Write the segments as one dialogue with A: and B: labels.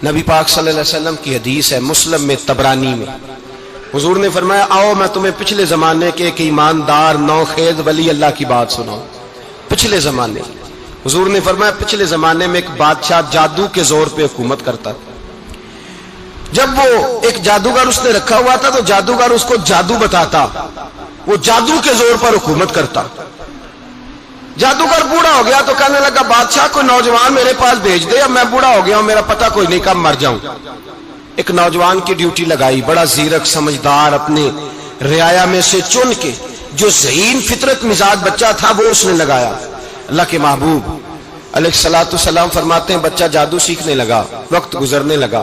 A: نبی پاک صلی اللہ علیہ وسلم کی حدیث ہے مسلم میں طبرانی میں، حضور نے فرمایا آؤ میں تمہیں پچھلے زمانے کے ایک ایماندار نوخیز ولی اللہ کی بات سناؤں۔ پچھلے زمانے حضور نے فرمایا پچھلے زمانے میں ایک بادشاہ جادو کے زور پہ حکومت کرتا تھا۔ جب وہ ایک جادوگر اس نے رکھا ہوا تھا تو جادوگر اس کو جادو بتاتا، وہ جادو کے زور پر حکومت کرتا۔ جادوگر بوڑھا ہو گیا تو کہنے لگا بادشاہ کوئی نوجوان میرے پاس بھیج دے، اب میں بوڑھا ہو گیا ہوں، میرا پتہ کوئی نہیں کب مر جاؤں۔ ایک نوجوان کی ڈیوٹی لگائی، بڑا زیرک سمجھدار، اپنے رعایا میں سے چن کے جو ذہین فطرت مزاج بچہ تھا وہ اس نے لگایا۔ اللہ کے محبوب علیہ الصلوۃ والسلام فرماتے ہیں بچہ جادو سیکھنے لگا، وقت گزرنے لگا۔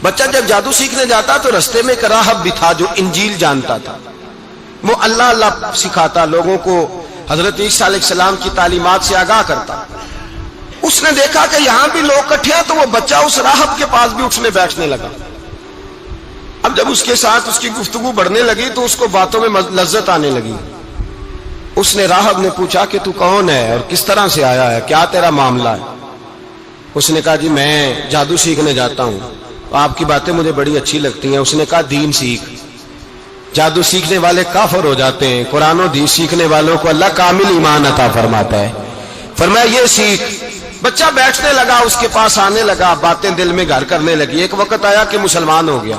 A: بچہ جب جادو سیکھنے جاتا تو رستے میں ایک راہب بھی تھا جو انجیل جانتا تھا، وہ اللہ اللہ سکھاتا، لوگوں کو حضرت عیسیٰ علیہ السلام کی تعلیمات سے آگاہ کرتا۔ اس نے دیکھا کہ یہاں بھی لوگ اکٹھے ہیں تو وہ بچہ اس راہب کے پاس بھی اٹھنے بیٹھنے لگا۔ اب جب اس کے ساتھ اس کی گفتگو بڑھنے لگی تو اس کو باتوں میں لذت آنے لگی۔ اس نے راہب نے پوچھا کہ تو کون ہے اور کس طرح سے آیا ہے، کیا تیرا معاملہ ہے؟ اس نے کہا جی میں جادو سیکھنے جاتا ہوں، آپ کی باتیں مجھے بڑی اچھی لگتی ہیں۔ اس نے کہا دین سیکھ، جادو سیکھنے والے کافر ہو جاتے ہیں، قرآن و حدیث سیکھنے والوں کو اللہ کامل ایمان عطا فرماتا ہے۔ فرمایا یہ سیکھ۔ بچہ بیٹھنے لگا، اس کے پاس آنے لگا، باتیں دل میں گھر کرنے لگی۔ ایک وقت آیا کہ مسلمان ہو گیا،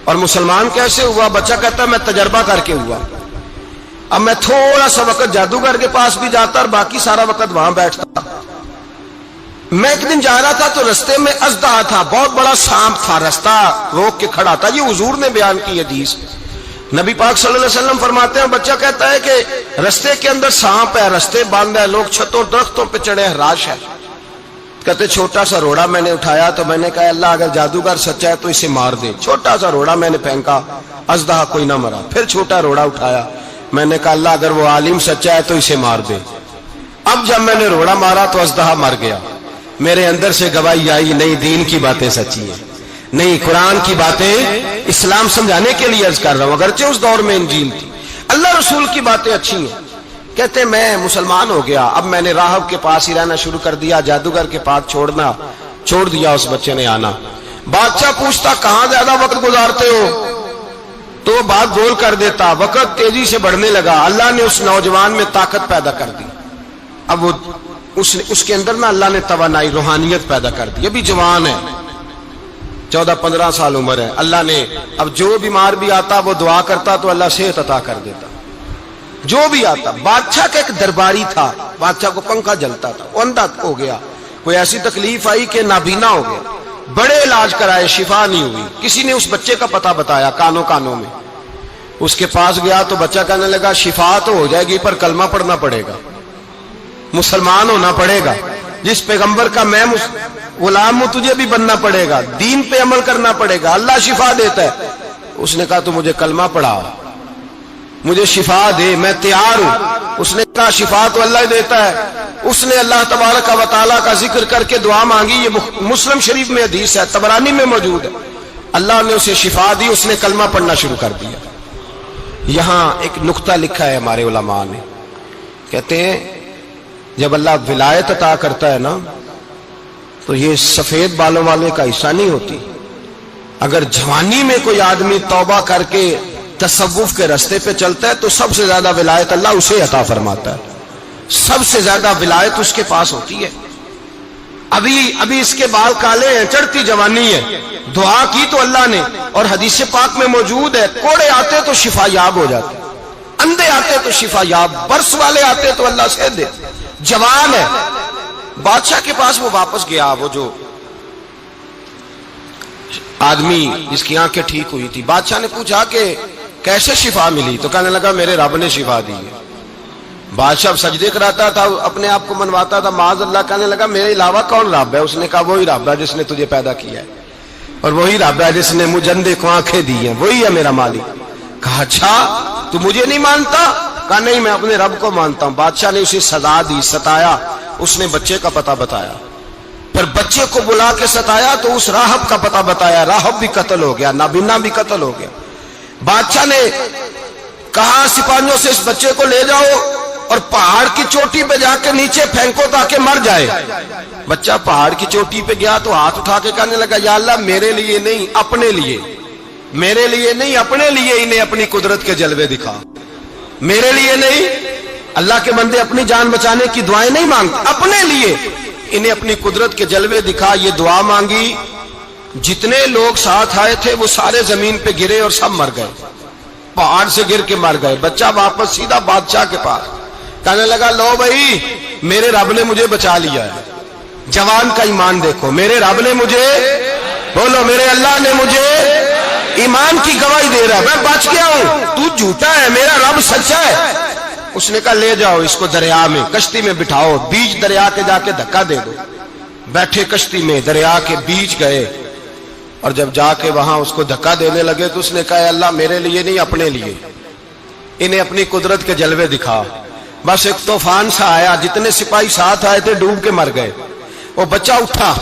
A: اور مسلمان کیسے ہوا؟ بچہ کہتا ہے میں تجربہ کر کے ہوا۔ اب میں تھوڑا سا وقت جادوگر کے پاس بھی جاتا اور باقی سارا وقت وہاں بیٹھتا۔ میں ایک دن جا رہا تھا تو رستے میں اژدہا تھا، بہت بڑا سانپ تھا، رستہ روک کے کھڑا تھا۔ یہ حضور نے بیان کی حدیث۔ نبی پاک صلی اللہ علیہ وسلم فرماتے ہیں بچہ کہتا ہے کہ رستے کے اندر سانپ ہے، رستے بند ہے، لوگ چھتوں درختوں پہ چڑھے ہیں، راش ہے۔ کہتے چھوٹا سا روڑا میں نے اٹھایا تو میں نے کہا اللہ اگر جادوگر سچا ہے تو اسے مار دے۔ چھوٹا سا روڑا میں نے پھینکا، اژدہا کوئی نہ مرا۔ پھر چھوٹا روڑا اٹھایا، میں نے کہا اللہ اگر وہ عالم سچا ہے تو اسے مار دے۔ اب جب میں نے روڑا مارا تو اژدہا مر گیا۔ میرے اندر سے گواہی آئی نہیں دین کی باتیں سچی ہیں، نہیں قرآن کی باتیں اسلام سمجھانے کے لیے عرض کر رہا ہوں، اگرچہ اس دور میں انجیل تھی، اللہ رسول کی باتیں اچھی ہیں۔ کہتے میں مسلمان ہو گیا، اب میں نے راہب کے پاس ہی رہنا شروع کر دیا، جادوگر کے پاس چھوڑ دیا اس بچے نے آنا۔ بادشاہ پوچھتا کہاں زیادہ وقت گزارتے ہو تو وہ بات گول کر دیتا، وقت تیزی سے بڑھنے لگا۔ اللہ نے اس نوجوان میں طاقت پیدا کر دی، اب وہ اس کے اندر نا اللہ نے توانائی روحانیت پیدا کر دی، ابھی جوان ہے، 14-15 سال عمر ہے۔ اللہ نے اب جو بیمار بھی آتا وہ دعا کرتا تو اللہ صحت عطا کر دیتا، جو بھی آتا۔ بادشاہ کا ایک درباری تھا، بادشاہ کو پنکھا جلتا تھا، وہ اندھا ہو گیا، کوئی ایسی تکلیف آئی کہ نابینا ہو گیا، بڑے علاج کرائے شفا نہیں ہوئی۔ کسی نے اس بچے کا پتہ بتایا کانوں میں، اس کے پاس گیا تو بچہ کہنے لگا شفا تو ہو جائے گی پر کلمہ پڑھنا پڑے گا، مسلمان ہونا پڑے گا، جس پیغمبر کا میں غلام ہوں تجھے بھی بننا پڑے گا، دین پہ عمل کرنا پڑے گا، اللہ شفا دیتا ہے۔ اس نے کہا تو مجھے کلمہ پڑھا، مجھے شفا دے، میں تیار ہوں۔ اس نے کہا شفا تو اللہ دیتا ہے۔ اس نے اللہ تبارک و تعالیٰ کا ذکر کر کے دعا مانگی، یہ مسلم شریف میں حدیث ہے، طبرانی میں موجود ہے۔ اللہ نے اسے شفا دی، اس نے کلمہ پڑھنا شروع کر دیا۔ یہاں ایک نقطہ لکھا ہے ہمارے علماء نے، کہتے ہیں جب اللہ ولایت عطا کرتا ہے نا تو یہ سفید بالوں والے کا حصہ نہیں ہوتی۔ اگر جوانی میں کوئی آدمی توبہ کر کے تصوف کے راستے پہ چلتا ہے تو سب سے زیادہ ولایت اللہ اسے عطا فرماتا ہے، سب سے زیادہ ولایت اس کے پاس ہوتی ہے۔ ابھی اس کے بال کالے ہیں، چڑھتی جوانی ہے، دعا کی تو اللہ نے، اور حدیث پاک میں موجود ہے کوڑے آتے تو شفا یاب ہو جاتے، اندھے آتے تو شفا یاب، برس والے آتے تو اللہ سے دے، جوان ہے۔ بادشاہ کے پاس وہ واپس گیا، وہ جو آدمی جس کی آنکھیں ٹھیک ہوئی تھی۔ بادشاہ نے پوچھا کہ کیسے شفا ملی؟ تو کہنے لگا میرے رب نے شفا دی ہے۔ بادشاہ سجدے کراتا تھا، اپنے آپ کو منواتا تھا معاذ اللہ، کہنے لگا میرے علاوہ کون رب ہے؟ اس نے کہا وہی رب ہے جس نے تجھے پیدا کیا ہے، اور وہی رب ہے جس نے مجھے اندھے کو آنکھیں دی ہیں، وہی ہے میرا مالک۔ کہا اچھا تو مجھے نہیں مانتا؟ کہا نہیں میں اپنے رب کو مانتا ہوں۔ بادشاہ نے اسے سزا دی، ستایا، اس نے بچے کا پتہ بتایا، پر بچے کو بلا کے ستایا تو اس راہب کا پتہ بتایا، راہب بھی قتل ہو گیا، نابینا بھی قتل ہو گیا۔ بادشاہ نے کہا سپاہیوں سے اس بچے کو لے جاؤ اور پہاڑ کی چوٹی پہ جا کے نیچے پھینکو تاکہ مر جائے. بچہ پہاڑ کی چوٹی پہ گیا تو ہاتھ اٹھا کے کہنے لگا یا اللہ میرے لیے نہیں اپنے لیے، میرے لیے نہیں اپنے لیے انہیں اپنی قدرت کے جلوے دکھا. میرے لیے نہیں، اللہ کے بندے اپنی جان بچانے کی دعائیں نہیں مانگتے، اپنے لیے انہیں اپنی قدرت کے جلوے دکھا. یہ دعا مانگی، جتنے لوگ ساتھ آئے تھے وہ سارے زمین پہ گرے اور سب مر گئے، پہاڑ سے گر کے مر گئے. بچہ واپس سیدھا بادشاہ کے پاس کہنے لگا لو بھائی میرے رب نے مجھے بچا لیا ہے. جوان کا ایمان دیکھو، میرے رب نے مجھے، بولو میرے اللہ نے مجھے ایمان کی گواہی دے رہا ہے، میں بچ گیا ہوں، تو جھوٹا ہے، میرا رب سچا ہے. اس نے کہا لے جاؤ اس کو دریا میں، کشتی میں بٹھاؤ، بیچ دریا کے جا کے دھکا دے دو. بیٹھے کشتی میں، دریا کے بیچ گئے، اور جب جا کے وہاں اس کو دھکا دینے لگے تو اس نے کہا اللہ میرے لیے نہیں اپنے لیے انہیں اپنی قدرت کے جلوے دکھا. بس ایک طوفان سا آیا، جتنے سپاہی ساتھ آئے تھے ڈوب کے مر گئے. وہ بچہ اٹھا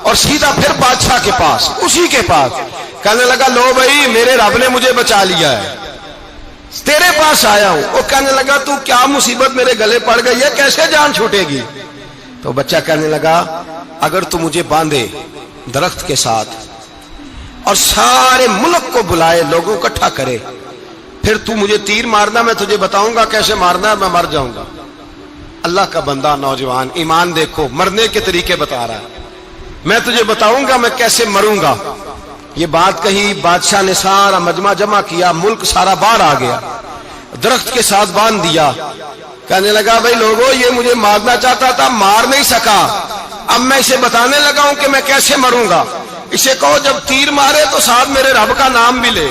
A: اور سیدھا پھر بادشاہ کے پاس، اسی کے پاس کہنے لگا لو بھائی میرے رب نے مجھے بچا لیا ہے، تیرے پاس آیا ہوں. وہ کہنے لگا تو کیا مصیبت میرے گلے پڑ گئی ہے، کیسے جان چھوٹے گی؟ تو بچہ کہنے لگا اگر تو مجھے باندھے درخت کے ساتھ اور سارے ملک کو بلائے، لوگوں کو اکٹھا کرے، پھر تو مجھے تیر مارنا، میں تجھے بتاؤں گا کیسے مارنا ہے، میں مر جاؤں گا. اللہ کا بندہ نوجوان ایمان دیکھو، مرنے کے طریقے بتا رہا ہے، میں تجھے بتاؤں گا میں کیسے مروں گا. یہ بات کہی، بادشاہ نے سارا مجمع جمع کیا، ملک سارا باہر آ گیا، درخت کے ساتھ باندھ دیا. کہنے لگا بھائی لوگوں یہ مجھے مارنا چاہتا تھا، مار نہیں سکا، اب میں اسے بتانے لگا ہوں کہ میں کیسے مروں گا. اسے کہو جب تیر مارے تو ساتھ میرے رب کا نام بھی لے،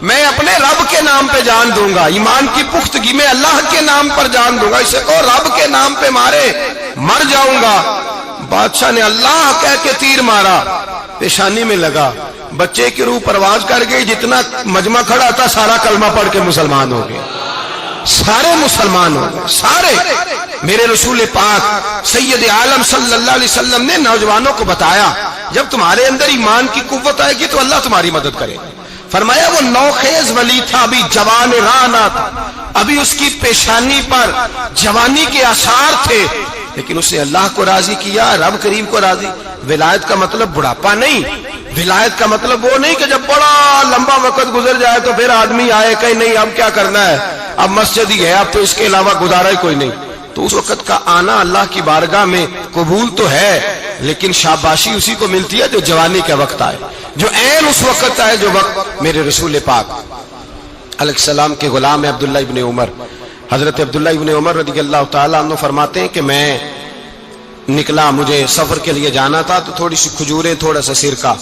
A: میں اپنے رب کے نام پہ جان دوں گا، ایمان کی پختگی میں اللہ کے نام پر جان دوں گا. اسے کہو رب کے نام پہ مارے، مر جاؤں گا. بادشاہ نے اللہ کہہ کے تیر مارا، پیشانی میں لگا، بچے کی روح پرواز کر گئی. جتنا مجمع کھڑا تھا سارا کلمہ پڑھ کے مسلمان ہو گئے، سارے مسلمان ہو گئے سارے. میرے رسول پاک سید عالم صلی اللہ علیہ وسلم نے نوجوانوں کو بتایا جب تمہارے اندر ایمان کی قوت آئے گی تو اللہ تمہاری مدد کرے. فرمایا وہ نوخیز ولی تھا، ابھی جوان رانا تھا، ابھی اس کی پیشانی پر جوانی کے آثار تھے، لیکن اس نے اللہ کو راضی کیا، رب کریم کو راضی. ولایت کا مطلب بڑھاپا نہیں، ولایت کا مطلب وہ نہیں کہ جب بڑا لمبا وقت گزر جائے تو پھر آدمی آئے کہ نہیں اب کیا کرنا ہے، اب مسجد ہی ہے، اب تو اس کے علاوہ گزارا ہی کوئی نہیں. تو اس وقت کا آنا اللہ کی بارگاہ میں قبول تو ہے، لیکن شاباشی اسی کو ملتی ہے جو جوانی کا وقت آئے، جو عین اس وقت آئے جو وقت میرے رسول پاک علیہ السلام کے غلام عبداللہ ابن عمر، حضرت عبداللہ ابن عمر رضی اللہ تعالیٰ عنہ فرماتے ہیں کہ میں نکلا، مجھے سفر کے لیے جانا تھا، تو تھوڑی سی کھجوریں، تھوڑا سا سرکہ،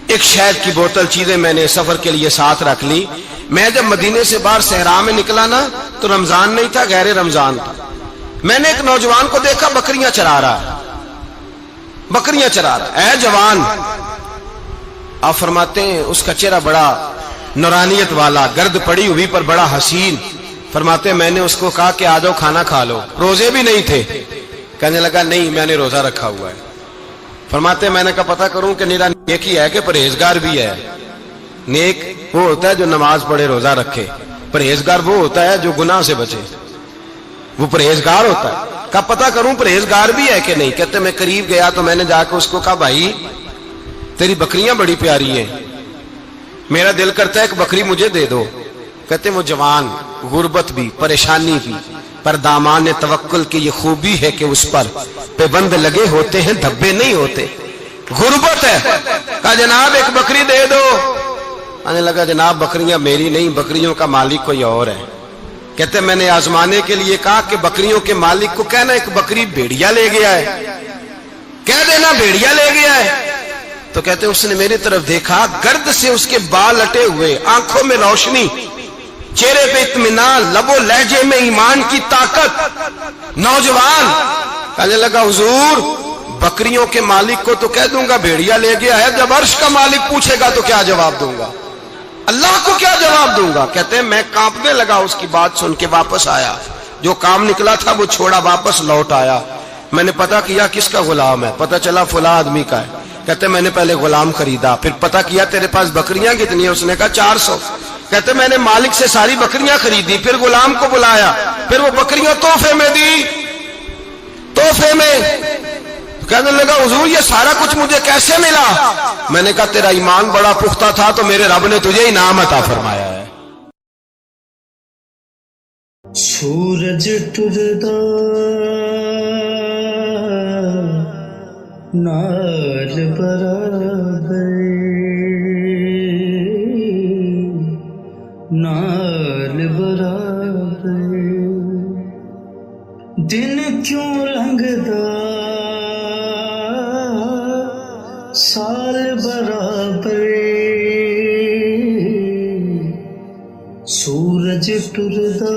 A: ایک شہد کی بوتل، چیزیں میں نے سفر کے لیے ساتھ رکھ لی. میں جب مدینے سے باہر صحرا میں نکلا نا تو رمضان نہیں تھا، غیر رمضان تھا. میں نے ایک نوجوان کو دیکھا بکریاں چرا رہا ہے، بکریاں چرا رہا ہے. اے جوان، آپ فرماتے ہیں اس کا چہرہ بڑا نورانیت والا، گرد پڑی ہوئی پر بڑا حسین. فرماتے ہیں میں نے اس کو کہا کہ آ جاؤ کھانا کھا لو، روزے بھی نہیں تھے. کہنے لگا نہیں میں نے روزہ رکھا ہوا ہے. فرماتے ہیں میں نے کہا پتہ کروں کہ نیرا نیک ہی ہے کہ پرہیزگار بھی ہے. نیک وہ ہوتا ہے جو نماز پڑھے روزہ رکھے، پرہیزگار وہ ہوتا ہے جو گناہ سے بچے، وہ پرہیزگار ہوتا ہے. کہا پتہ کروں پرہیزگار بھی ہے کہ نہیں. کہتے میں قریب گیا تو میں نے جا کے اس کو کہا بھائی تیری بکریاں بڑی پیاری ہیں، میرا دل کرتا ہے کہ بکری مجھے دے دو. کہتے وہ جوان، غربت بھی، پریشانی بھی، پر دامان توکل کی یہ خوبی ہے کہ اس پر پابند لگے ہوتے ہیں، دھبے نہیں ہوتے. غربت ہے. کہا جناب ایک بکری دے دو. آنے لگا جناب بکریاں میری نہیں، بکریوں کا مالک کوئی اور ہے. کہتے میں نے آزمانے کے لیے کہا کہ بکریوں کے مالک کو کہنا ایک بکری بھیڑیا لے گیا ہے، کہہ دینا بھیڑیا لے گیا ہے. تو کہتے اس نے میری طرف دیکھا، گرد سے اس کے بال اٹے ہوئے، آنکھوں میں روشنی، چہرے پہ اطمینان، لب و لہجے میں ایمان کی طاقت. نوجوان کہنے لگا حضور بکریوں کے مالک کو تو کہہ دوں گا بھیڑیا لے گیا ہے، جب عرش کا مالک پوچھے گا تو کیا جواب دوں گا، اللہ کو کیا جواب دوں گا. کہتے ہیں میں کانپنے لگا، اس کی بات سن کے واپس آیا، جو کام نکلا تھا وہ چھوڑا، واپس لوٹ آیا. میں نے پتہ کیا کس کا غلام ہے، پتہ چلا فلاں آدمی کا ہے. کہتے میں نے پہلے غلام خریدا، پھر پتہ کیا تیرے پاس بکریاں کتنی ہیں، اس نے کہا 400. کہتے میں نے مالک سے ساری بکریاں خریدی، پھر غلام کو بلایا، پھر پھر وہ بکریاں تحفے میں دی، تحفے میں۔ کہنے لگا حضور یہ سارا کچھ مجھے کیسے ملا؟ میں نے کہا تیرا ایمان بڑا پختہ تھا تو میرے رب نے تجھے انعام عطا فرمایا ہے۔
B: سورج ٹردا نال برابر، نال برابر، دن کیوں لنگدا سال برابر، سورج ٹردا